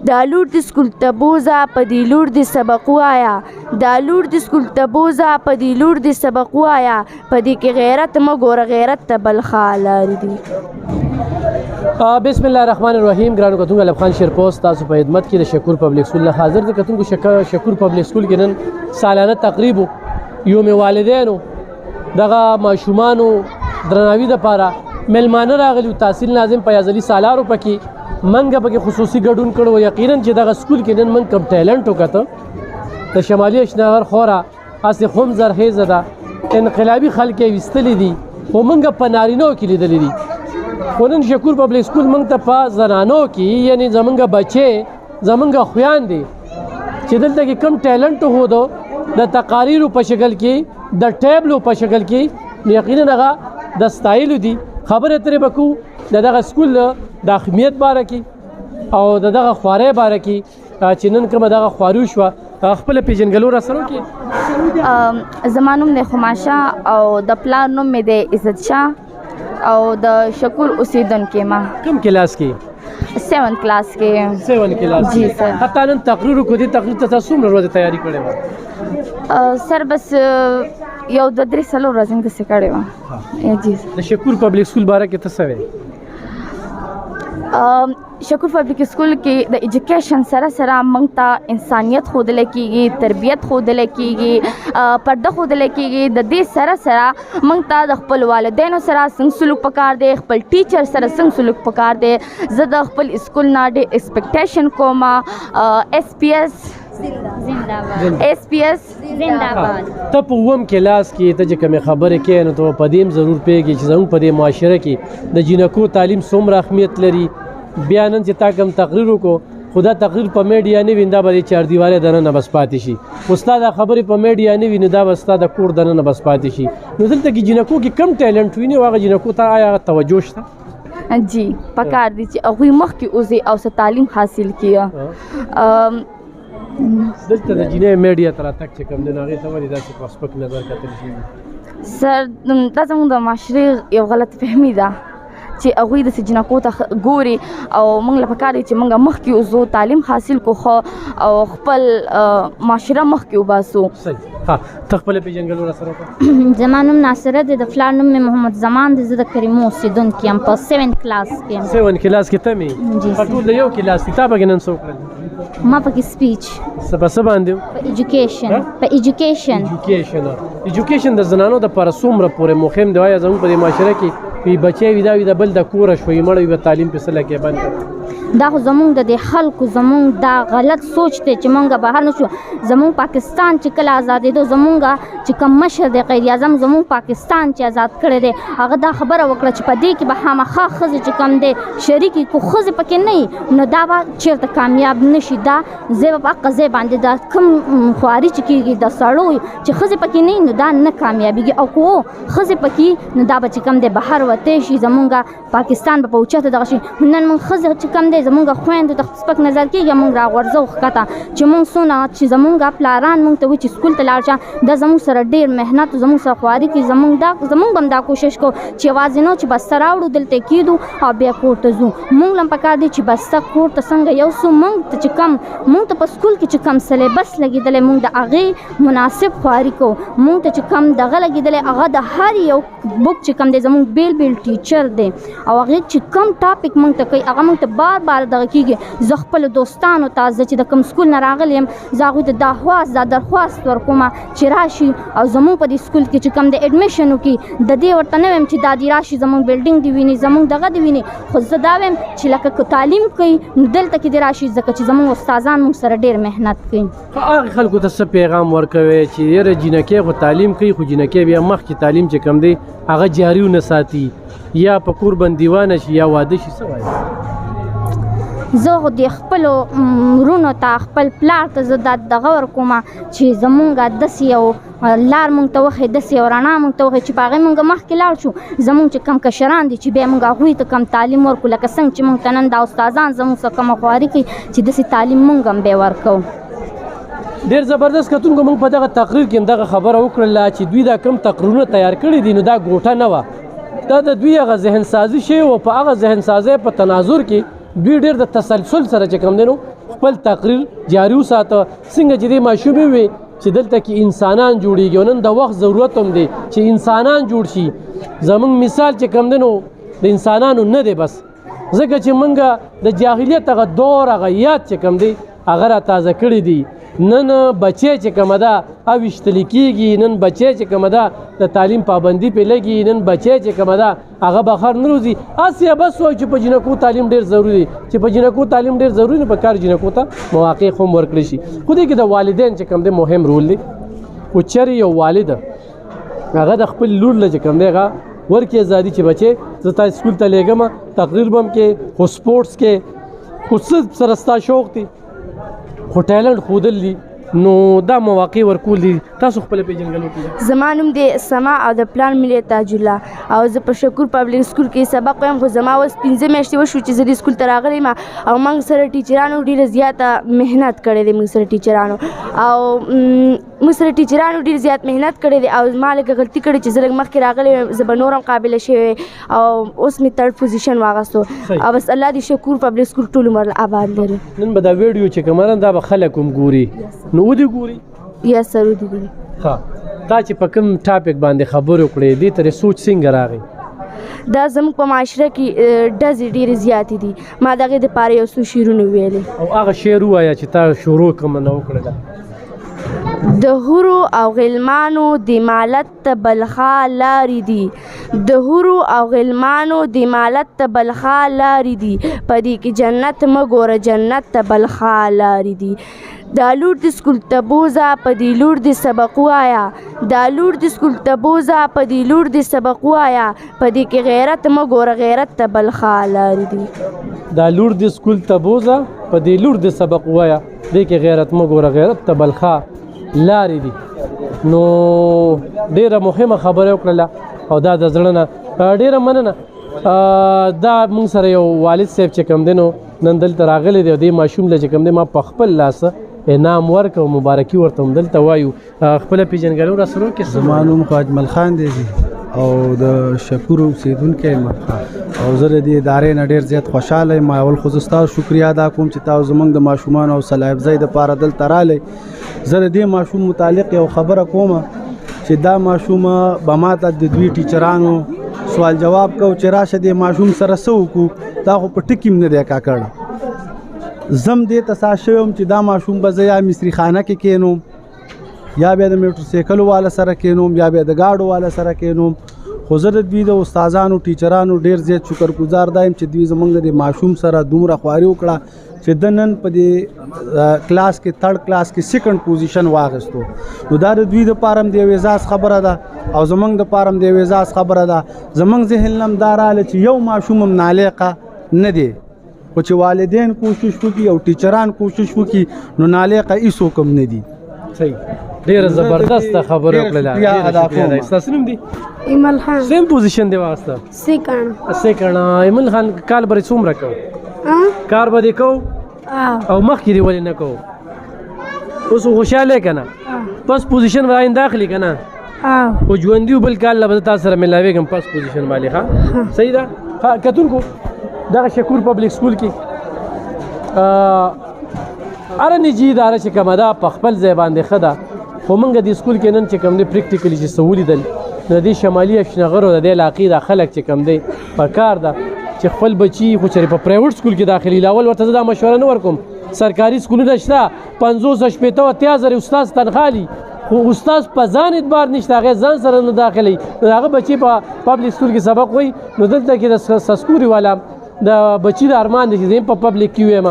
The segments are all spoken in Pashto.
دا لور د سکول ته بوزه په دې لور د سبق وایا دا لور د سکول ته بوزه په دې لور د سبق وایا په دې کې غیرت مه ګوره غیرت ته بل خالر دي. بسم الله الرحمن الرحیم. ګرانو کتونکو الف خان شیرپوسټ تاسو په خدمت کې د شکور پبلک سکول حاضر دي. کتونکو شکور پبلک سکول کې نن سالانه تقریب یوم والدینو دغه ماشومانو درناوي دپاره ملمانه راغلي تحصیل ناظم فیاض علي سالارو پکې منګه پکې خصوصي ګډون کړو. یقینا چې دغه سکول کې نن من کم ټیلنټ وکړه د شمالي اشنغر خورا هسې خوم زرخیزه ده انقلابي خلک یې ویستلي دي خو منګه په نارینو کې لیدلی دي. خو نن شکور پبلک سکول موږ ته په زنانو کې یعنی زمونږ بچې زمونږ خویان دي چې دلته کې کم ټیلنټ هو دو د تقاریرو په شکل کې د ټیبلو په شکل کې یقینا هغه د ستایلو دي. خبرې ترې به کوو د دغه سکول د اهمیت باره کې او د دغه خوارۍ باره کې چې نن کومه دغه خواري وشوه خپله پېژنګلو را سره وکړي. زما نوم دی خماشه او د پلار نوم مې دی عزت شاه او د شکور اوسېدونکې ما. کوم کلاس کې؟ 7 کلاس کې. 7 کلاس جی سر. حتی نن تقریر وکړو دې تقریر ته تاسو څومره ورځې تیاري کړې وه؟ سر بس یو 2-3 ورځې داسې کړې وه. جی سر. د شکور پبلک سکول باره کې څه وایې؟ شکور پبلک سکول کې د ایجوکیشن سره سره موږ ته انسانیت ښودلی کېږي تربیت ښودلی کېږي پرده ښودلی کېږي. د دې سره سره موږ ته د خپل والدینو سره څنګه سلوک پکار دی خپل ټیچر سره څنګه سلوک پکار دی. زه د خپل سکول نه ډېر ایکسپیکټیشن کوم. SPS زنده‌باد. ته په اووم کلاس کې ته چې کومې خبرې کوې نو ته په دې هم ضرور پوهېږې چې زموږ په دې معاشره کې د جینکو تعلیم څومره اهمیت لري. بیا نن چې تا کوم تقریر وکړو خو دا تقریر په میډیا نه وي دا به د چاردیوالۍ دننه بس پاتې شي. خو ستا دا خبرې په میډیا نه وي نو دا به ستا د کور دننه بس پاتې شي. نو دلته کې جینکو کې کم ټیلنټ ویني او هغه جینکو ته آیا توجه شته؟ جی پکار دي چې هغوی مخکې وځي او څه تعلیم حاصل کړي. دلته د جینۍ میډیا ته راتګ چې کوم دی نو هغې ته ولې داسې په سپک نظر کتل شوي؟ سر دا زموږ د معاشرې یو غلط فهمي ده چې هغوی داسې جینکو ته ګوري او موږ له پکار دی چې موږ مخکې وځو تعلیم حاصل کړو او خپل معاشره مخکې وباسو. صحیح. ها ته خپله پېژنګلو را سره وکړه. زما نوم ناصره دی د پلار نوم مې محمد زمان دی. زه د کریمو اوسېدونکې یم په 7 کلاس کې یم. 7 کلاس کې ته مې په ټول د یو کلاس کې تا پکې نن څه وکړل؟ ما پکې سپیچ په څه باندې په ایجوکیشن ایجوکیشن د زنانو دپاره څومره پورې مهم دی؟ آیا زموږ په دې معاشره کې وي بچی وي دا وي د بل د کوره شوي مړه وي به تعلیم پې څه لکې بند کړي؟ دا خو زمونږ د دې خلکو زمونږ دا غلط سوچ دی چې مونږ بهر نه شو. زمونږ پاکستان چې کله ازادېدو زمونږ چې کوم مشر دی قید اعظم زمونږ پاکستان چې آزاد کړی دی هغه دا خبره وکړه چې په دې کې به خامخا ښځې چې کوم دی شریکې کو ښځې پکې نه وي نو دا به چېرته کامیاب نه شي. دا ځای به په حقه ځای باندې دا کوم خواري چې کېږي د سړو چې ښځې پکې نه وي نو دا نه کامیابېږي او که ښځې پکې نو دا به چې کوم دی بهر وتی شي زمونږ پاکستان به په اوچته دغه شي. نن مونږ ښځې چې کوم دی زمونږ خویندو ته سپک نظر کېږي مونږ راغورځو ښکته چې مونږ څونه چې زمونږ پلاران مونږ ته وایي چې سکول ته لاړ شه دا زمونږ سره ډېر محنت زمونږ سره خواري کوي. زمونږ به هم دا کوشش کوو چې یوازې نه چې بسته راوړو دلته کېږدو او بیا کور ته ځو. مونږ له هم پکار دی چې بسته کور ته څنګه یوسو. مونږ ته چې کوم مونږ ته په سکول کې چې کوم سلیبس لګېدلی مونږ د هغې مناسب خواري کوو. مونږ ته چې کوم دغه لګېدلی هغه د هر یو بک چې کوم دی زمونږ بیل بیل ټیچر دی او هغې چې کوم ټاپک مونږ ته کوي هغه مونږ ته بار بار دغه کېږي. زه خپلو دوستانو ته زه چې د کوم سکول نه راغلی یم زه هغوی ته دا درخواست ورکوم چې راشي او زمونږ په دې سکول کې چې کوم دی ایډمیشن وکړي. د دې ورته نه وایم چې دا دې راشي زمونږ بلډینګ دې ویني زمونږ دغه دې ویني خو زه دا وایم چې لکه که تعلیم کوي نو دلته کې دې راشي ځکه چې زمونږ استادان مونږ سره ډېر محنت کوي. هغې خلکو ته څه پیغام ورکوئ چې یاره جینکۍ خو تعلیم کوي خو جینکۍ بیا مخکې تعلیم چې کوم دی هغه جاري ونه ساتي یا په کور بندیوانه شي یا واده شي؟ څه وایي؟ زه خو د خپلو ورونو ته خپل پلار ته زه دا دغه ورکوم چې زمونږ داسې یو لار مونږ ته وښیي داسې یو رڼا مونږ ته وښیي چې په هغې مونږ مخکې لاړ شو. زمونږ چې کوم کشران دي چې بیا مونږ هغوی ته کوم تعلیم ورکړو لکه څنګه چې مونږ ته نن دا استادان زمونږ سره کومه خواري کوي چې داسې تعلیم مونږ هم بیا ورکوو. ډېر زبردست کتونکو موږ په دغه تقریر کې هم دغه خبره وکړله چې دوی دا کوم تقریرونه تیار کړي دي نو دا ګوټه نه وه دا د دوی هغه ذهن سازي شوې وه. په هغه ذهن سازۍ په تناظر کې دوی ډېر د تسلسل سره چې کوم دی نو خپل تقریر جاري وساته. څنګه چې دې ماشومې وي چې دلته کې انسانان جوړېږي او نن د وخت ضرورت هم دی چې انسانان جوړ شي. زمونږ مثال چې کوم دی نو د انسانانو نه دی بس، ځکه چې موږ د جاهلیت هغه دور هغه یاد چې کوم دی هغه را تازه کړي دي. نن بچی چې کومه ده او ویشتلی کېږي، نن بچی چې کومه ده د تعلیم پابندي پې لګي، نن بچی چې کومه ده هغه بهر نه روځي. هسې بس وایي چې په جنکو تعلیم ډېر ضروري دی، چې په جنکو تعلیم ډېر ضروري نو په کار جنکو ته مواقع هم ورکړی شي. خو دې کې د والدین چې کوم دی مهم رول دی. خو چېرې یو والده هغه د خپل لور له چې کوم دی هغه ورکړي ازادي چې بچې زه تا سکول ته لېږم، تقریر به هم کې، خو سپورټس کې، خو څه سره ستا شوق دی، خو ټیلنټ ښودل دي، نو دا مواقع ورکول دي. تاسو خپل پیژنګلو کې زما نوم دی سما او د پلان ملي تاج الله او زه په شکور پبلک سکول کې سبق وایم. خو زما اوس 15 میاشتې وشو چې زه دې سکول ته راغلی یم او موږ سره ټیچرانو ډېره زیاته محنت کړی دی. موږ سره ټیچرانو ډېر زیات محنت کړی دی او ما لږه غلطي کړې چې زه لږ مخکې راغلی یم، زه به نور هم قابله شوې او اوس مې 3rd پوزیشن واغستو. او بس الله دې شکور پبلک سکول ټول عمر آباد لري. نن به دا ویډیو چې کومه دا به خلک هم ګوري، نو ودې ګوري. یس سر ودې ګوري. ښه، تا چې په کوم ټاپک باندې خبرې وکړې دې ترې سوچ څنګه راغی؟ دا زموږ په معاشره کې ډزې ډېرې زیاتې دي. ما د هغې دپاره یو څو شعرونه ویلې. او هغه شعر ووایه چې تا شروع کومه نه وکړله. د حورو او غلمانو د مالت ته بلخا لارې دي، د حورو او غلمانو د مالت ته بلخا لارې دي، په دې کې جنت مه ګوره جنت ته بلخا لارې دي. دا لور د سکول ته بوزه په دې لور د سبق وایا، دا لور د سکول ته بوزه په دې لور د سبق وایا، په دې کې غیرت مه ګوره غیرت ته بلخا لارې دي. دا لور د سکول ته بوزه په دې لور د سبق وایا، دې کې غیرت مه ګوره غیرت ته بلخا لارې دي. نو ډېره مهمه خبره وکړله او دا د زړه نه ډېره مننه. دا موږ سره یو والد صاحب چې کوم دی نو نن دلته راغلی دی او دې ماشوم له چې کوم دی ما په خپل لاسه انعام ورکړ او مبارکي ورته هم دلته وایو. خپله پیژنګلو را سره وکړې. زما نوم خو اجمل خان دی او د شکور اوسېدونکی یم او زه د دې ادارې نه ډېر زیات خوشحاله یم. اول خو زه ستاسو شکریا ادا کوم چې تاسو زموږ د ماشومانو او صلاح افزای دپاره دلته رالی. زه د دې ماشوم متعلق یو خبره کوم چې دا ماشوم به ماته د دوی ټیچرانو سوال جواب کو چې راشه دې ماشوم سره څه وکړو، دا خو په ټکي م نه دی کاکړ. زم دې ته سا شوی یم چې دا ماشوم به زه یا مصري خانه کې کینوم، یا بیا د موټر سایکلو والا سره کینوم، یا بیا د گاډو والا سره کینوم. خو زه د دوی د استادانو ټیچرانو ډېر زیات شکرګزار دا یم چې دوی زموږ د ماشوم سره دومره خواري وکړه چې د نن په دې کلاس کې 3rd کلاس کې 2nd پوزیشن واغستو. نو دا د دوی دپاره هم د یو اعزاز خبره ده او زموږ دپاره هم د یو اعزاز خبره ده. زموږ ذهن هم دا راغله چې یو ماشوم هم نالایقه نه دی، خو چې والدین کوشش وکړي او ټیچران کوشش وکړي نو نالایقه هېڅوک هم نه دي. صحیح، ډېره زبردسته خبره وکړله. ستاسو نوم دی؟ ایمل خان. سیم پوزیشن دی واغسته؟ سیکنډ. ایمل خان کال به څومره کوو؟ کار به دې کوو او مخکې دې ولې نه کوو؟ اوس خوشحاله که نه؟ پس پوزیشن به آینده اخلي که نه؟ خو ژوندي بل کال له به زه تاسو سره ملاوېږم پس پوزیشن باندې. ښه صحیح ده. ښه کتونکو دغه شکور پبلک سکول کې هره نجي اداره چې کومه ده په خپل ځای باندې ښه ده. خو موږ دې سکول کې نن چې کوم دی پریکټیکلي چې څه ولیدل د دې شمالي اشنغرو د دې علاقې دا خلک چې کوم دی په کار ده چې خپل بچي خو چېرې په پرایویټ سکول کې داخلي لاول ورته زه دا مشوره نه ورکوم. سرکاري سکولونه شته 50 شپېته اتیا زره استاد تنخوا لي، خو استاد په ځان اعتبار نشته، هغه ځان سره نه داخلي، هغه بچي په پبلک سکول کې سبق وایي. نو دلته کې د سسکوري والا د بچي د ارمان دی چې زه په پبلک کې وایم،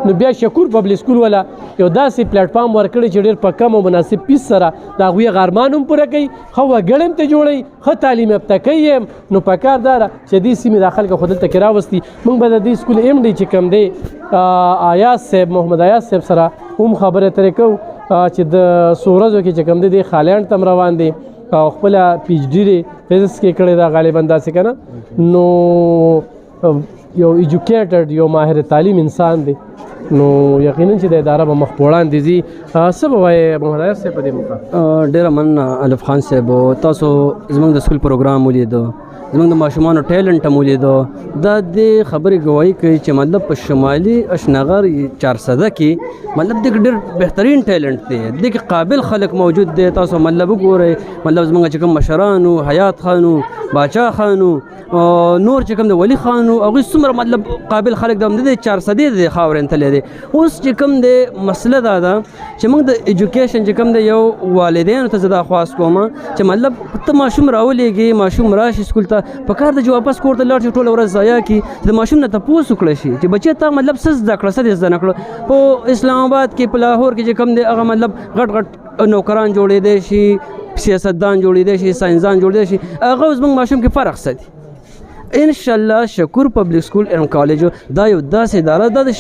نو بیا شکور پبلک سکول والا یو داسې پلیټفارم ورکړی چې ډېر په کم او مناسب فیس سره د هغوی هغه ارمان هم پوره کوي، ښه وګړی هم ته جوړوي، ښه تعلیم یافته کوي هم. نو پکار دا ده چې دې سیمې دا خلک خو دلته کې راوستي. موږ به د دې سکول ایم ډي چې کوم دی ایاز صاحب محمد ایاز صاحب سره هم خبرې اترې کوو چې د څو ورځو کې چې کوم دی د خالینډ ته هم روان دی او خپله پی ایچ ډي دی فزکس کې کړې ده غالبا داسې که نه. نو یو ایجوکیټډ یو ماهر تعلیم انسان دی، نو یقینا چې د اداره به مخ په وړاندې ځي. څه به وایې محمد ایاز صاحب په دې موقع؟ ډېره مننه الف خان صاحب، تاسو زموږ د سکول پروګرام ولیدو زموږ د ماشومانو ټیلنټ هم ولیدو. دا د خبرې ګواهي کوي چې مطلب په شمالي اشنغر 400 کې مطلب دغه ډېر بهترین ټیلنټ دی، دغه قابل خلک موجود دی. تاسو مطلب وګورئ مطلب زموږ چې کوم مشرانو حیات خانو باچا خانو نور چې کوم د ولی خانو هغوی څومره مطلب قابل خلک د همدې 400 د خاورې تللی دی. اوس چې کوم د مسله دا ده چې موږ د ایجوکیشن چې کوم د یو والدینو ته زه دا خواست کوم چې مطلب ته ماشوم راولېږي، ماشوم راشي سکول ته، په کار د چې واپس کور ته لاړ شي ټوله ورځ ضایع کړي، د ماشوم نه تپوس وکړی شي چې بچی ته مطلب څه زده کړه، څه دې زده نه کړه. په اسلام آباد کې په لاهور کې چې کوم دی هغه مطلب غټ غټ نوکران جوړېدی شي، سیاستدان جوړېدی شي، ساینسدان جوړېدی شي، هغه اوس زموږ ماشوم کې فرق څه دی؟ انشاءالله شکور پبلک سکول اینڈ کالج دا یو داسې اداره ده د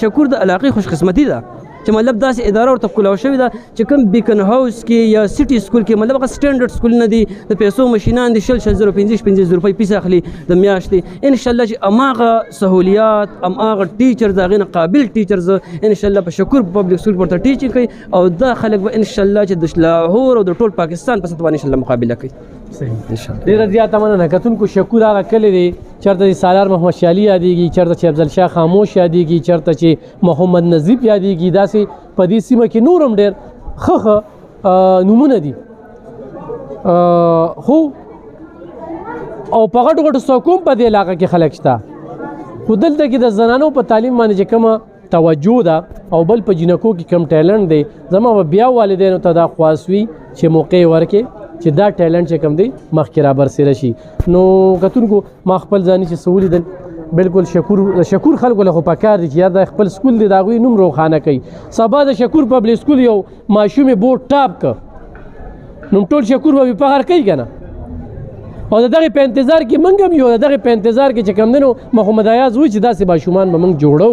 شکور د علاقې خوش قسمتي ده چې مطلب داسې اداره ورته کولاو شوې ده چې کوم بیکن هاوس کې یا سټي سکول کې مطلب هغه سټنډرډ سکول نه دي، د پیسو مشینان دي، 50 روپۍ پیسې اخلي د میاشتې. انشاءالله چې هماغه سهولیات هماغه ټیچرز هغې نه قابل ټیچرز انشاءالله په شکور پبلک سکول ورته ټیچینګ کوي او دا خلک به انشاءالله چې د لاهور او د ټول پاکستان په سطح باندې انشاءالله مقابله کوي. ډېره زیاته مننه. کتونکو شکور هغه کلی دی چېرته چې سالار محمد شاه علي یادېږي، چېرته چې افضل شاه خاموش یادېږي، چېرته چې محمد نظیف یادېږي. داسې په دې سیمه کې نور هم ډېر ښه نومونه دي. خو او په غټو غټو څوکو په دې علاقه کې خلک شته، خو دلته کې د زنانو په تعلیم باندې چې کومه توجه ده او بل په جنکو کې کم ټیلنټ دی، زما به بیا والدینو ته دا خواست وي چې موقع ورکړي چې دا ټیلنټ چې کوم دی مخکې را برسېره شي. نو کتونکو ما خپل ځاني چې څه ولیدل بالکل شکور خلکو له خو پکار دي چې یار دا خپل سکول دی د هغوی نوم روښانه کوي. سبا د شکور پبلک سکول یو ماشوم یې بورډ ټاپ که نو ټول شکور به فخر کوي که نه. او د دغې په انتظار کې موږ هم یو، د دغې په انتظار کې چې کوم دی نو محمد ایاز وایي چې داسې ماشومان به موږ جوړو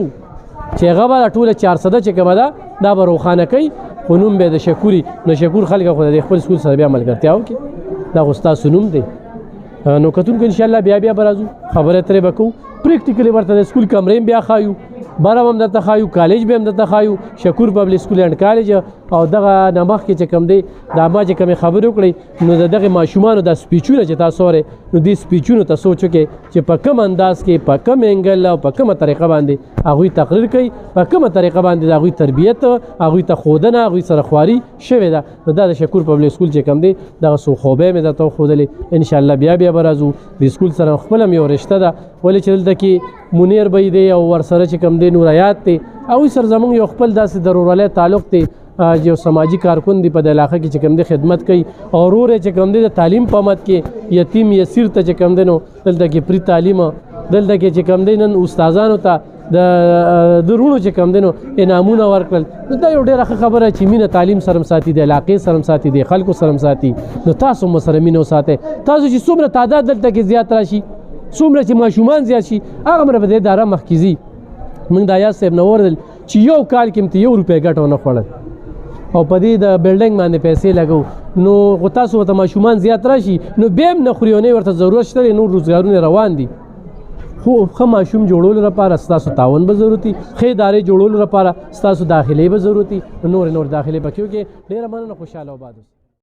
چې هغه به ټوله 400 چې کومه ده دا به روښانه کوي، خو نوم به د شکوري. نو شکور خلک خو د خپل سکول سره بیا ملګرتیا وکړي، دا خو ستاسو نوم دی. نو کتونکو انشاءالله بیا به راځو، خبرې ترې به کوو، پریکټیکلی ورته د سکول کمرې هم بیا ښایو، بره هم درته ښایو، کالج به هم درته ښایو، شکور پبلک سکول اینډ کالج. او دغه نه مخکې چې کوم دی دا ما چې کومې خبرې وکړئ نو د دغې ماشومانو دا سپیچونه چې تاسو اورئ نو دې سپیچونو ته سوچ وکړئ چې په کوم انداز کې، په کوم انګل او په کومه طریقه باندې هغوی تقریر کوي، په کومه طریقه باندې د هغوی تربیت، هغوی ته ښودنه، هغوی سره خواري شوې ده. نو دا د شکور پبلک سکول چې کوم دی دغه څو خوبۍ مې درته وښودلې. انشاءالله بیا به راځو، د سکول سره خپل هم یو رشته ده، ولې چې دلته کې منیر بی دی او ورسره چې کوم دی نورایات دی، هغوی سره زموږ یو خپل داسې ضرورلی تعلق دی، یو سماجی کارکن دی په د علاقه کې چې کوم دی خدمت کوي او ورور یې چې کوم دی د تعلیم په مد کې یتیم یسیر ته چې کوم دی نو دلته کې پري تعلیم، دلته کې چې کوم دی نن استادانو ته د رونو چې کوم دی نو انعامونه ورکړل. نو دا یو ډېره ښه خبره چې مینه تعلیم سره هم ساتي، د علاقې سره هم ساتي، د خلکو سره هم ساتي. نو تاسو هم سره مینه وساتئ. تاسو چې څومره تعداد دلته کې زیات راشي، څومره چې ماشومان زیات شي، هغه مره به د اداره مخکې ځي. موږ د ایاز صاحب نه واورېدل چې یو کال کې هم ته 1 روپۍ ګټه ونه خوړل او په دې د بلډینګ باندې پیسې لګو. نو خو تاسو ورته ماشومان زیات راشي نو بیا هم نه خوري او نه ورته ضرورت شته، نور روزګارونه روان دي. خو ښه ماشوم جوړولو لپاره ستاسو تعاون به ضرورتي، ښې ادارې جوړولو لپاره ستاسو داخلې به ضرورتي، نور داخلې به کې ډېره مننه، خوشحاله او آباد اوسئ.